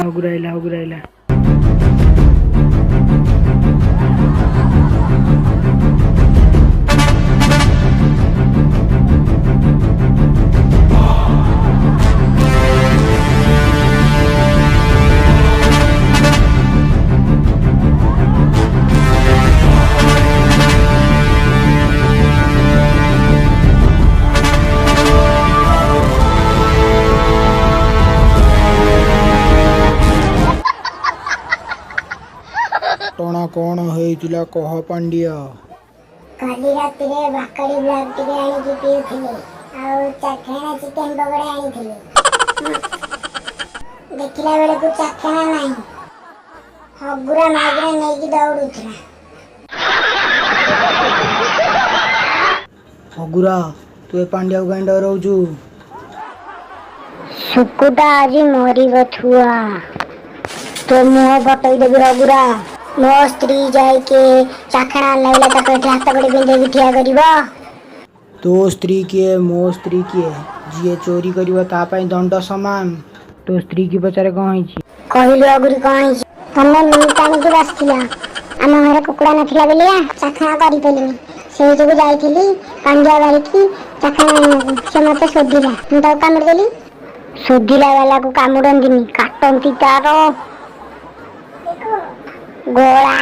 Hoguraila. टोना कौन होइतिला कह पांडिया काली रात रे भाकड़ी ब्लैक टिके आनी की पीउथिले आ चाखेना चिकन पकड़े आनीथिले देखिला बेले को चाखेना नहीं हगुरा मागरा नहीं की दौड़ुथला हगुरा तू ए पांडिया को गंडा रहउजु सुकुटा आज मोरी बथुआ तो मुंह बटई देबी हगुरा मो स्त्री जाय के चाखना लाइला तक हाथ बड़े बिंदे बिठिया करिबा तो स्त्री किए मो स्त्री किए जिए चोरी करिबा ता पई दंड समान तो स्त्री की पचारे कौन होइछि कहलु अगुरी कौन तन्ने मिटानी के बसथिला आम घर कुकुड़ा नथिला बेलिया चाखना करि पेलिनी से जगह जाइथिली पांडिया बाड़ी की चाखना से मते सोधिला मु तो कामड़ देली सोधिला वाला को कामुडंदिनी काटंती तारो गोला